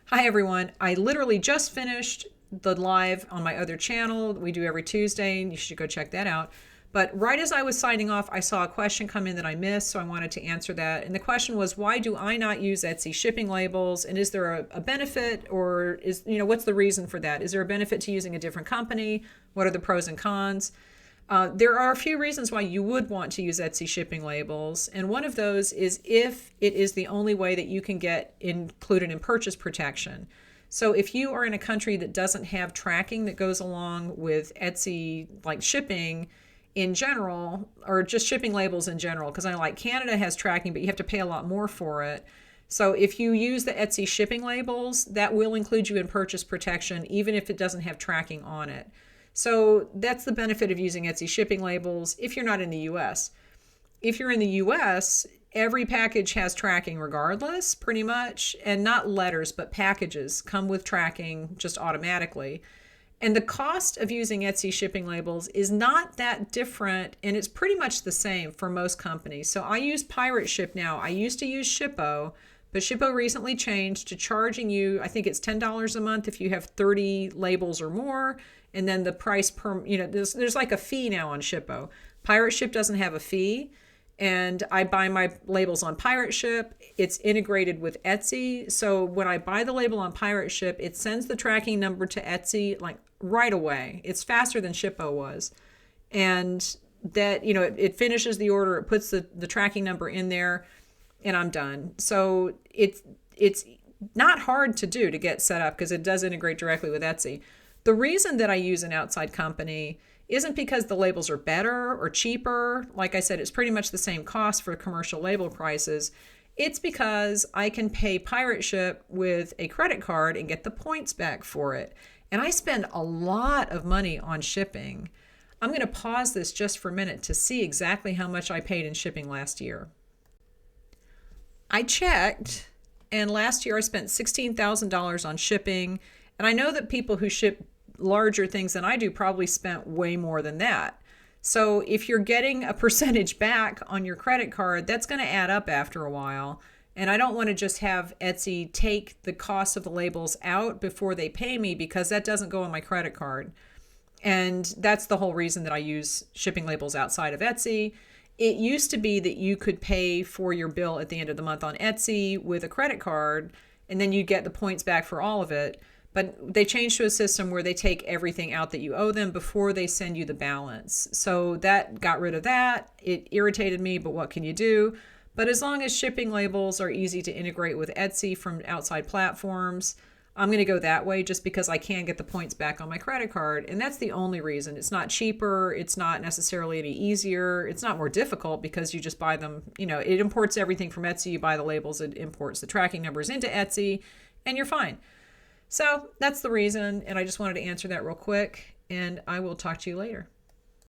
Hi everyone. I literally just finished the live on my other channel we do every Tuesday, and you should go check that out. But right as I was signing off, I saw a question come in that I missed, so I wanted to answer that. And the question was, why do I not use Etsy shipping labels? And is there a benefit, or what's the reason for that? Is there a benefit to using a different company? What are the pros and cons? There are a few reasons why you would want to use Etsy shipping labels, and one of those is if it is the only way that you can get included in purchase protection. So if you are in a country that doesn't have tracking that goes along with Etsy, like shipping in general, or just shipping labels in general, because I like Canada has tracking, but you have to pay a lot more for it. So if you use the Etsy shipping labels, that will include you in purchase protection, even if it doesn't have tracking on it. So that's the benefit of using Etsy shipping labels if you're not in the US. If you're in the US, every package has tracking regardless, pretty much, and not letters, but packages come with tracking just automatically. And the cost of using Etsy shipping labels is not that different, and it's pretty much the same for most companies. So I use Pirate Ship now. I used to use Shippo, but Shippo recently changed to charging you, I think it's $10 a month if you have 30 labels or more. And then the price per, there's like a fee now on Shippo. Pirate Ship doesn't have a fee. And I buy my labels on Pirate Ship. It's integrated with Etsy. So when I buy the label on Pirate Ship, it sends the tracking number to Etsy like right away. It's faster than Shippo was. And that, it finishes the order, it puts the tracking number in there, and I'm done. So it's not hard to do to get set up because it does integrate directly with Etsy. The reason that I use an outside company isn't because the labels are better or cheaper. Like I said, it's pretty much the same cost for commercial label prices. It's because I can pay Pirate Ship with a credit card and get the points back for it. And I spend a lot of money on shipping. I'm going to pause this just for a minute to see exactly how much I paid in shipping last year. I checked, and last year I spent $16,000 on shipping. And I know that people who ship larger things than I do probably spent way more than that. So if you're getting a percentage back on your credit card, that's going to add up after a while. And I don't want to just have Etsy take the cost of the labels out before they pay me, because that doesn't go on my credit card. And that's the whole reason that I use shipping labels outside of Etsy. It used to be that you could pay for your bill at the end of the month on Etsy with a credit card, and then you get the points back for all of it. But they changed to a system where they take everything out that you owe them before they send you the balance. So that got rid of that. It irritated me, but what can you do? But as long as shipping labels are easy to integrate with Etsy from outside platforms, I'm going to go that way just because I can get the points back on my credit card. And that's the only reason. It's not cheaper. It's not necessarily any easier. It's not more difficult because you just buy them. It imports everything from Etsy. You buy the labels. It imports the tracking numbers into Etsy, and you're fine. So that's the reason, and I just wanted to answer that real quick, and I will talk to you later.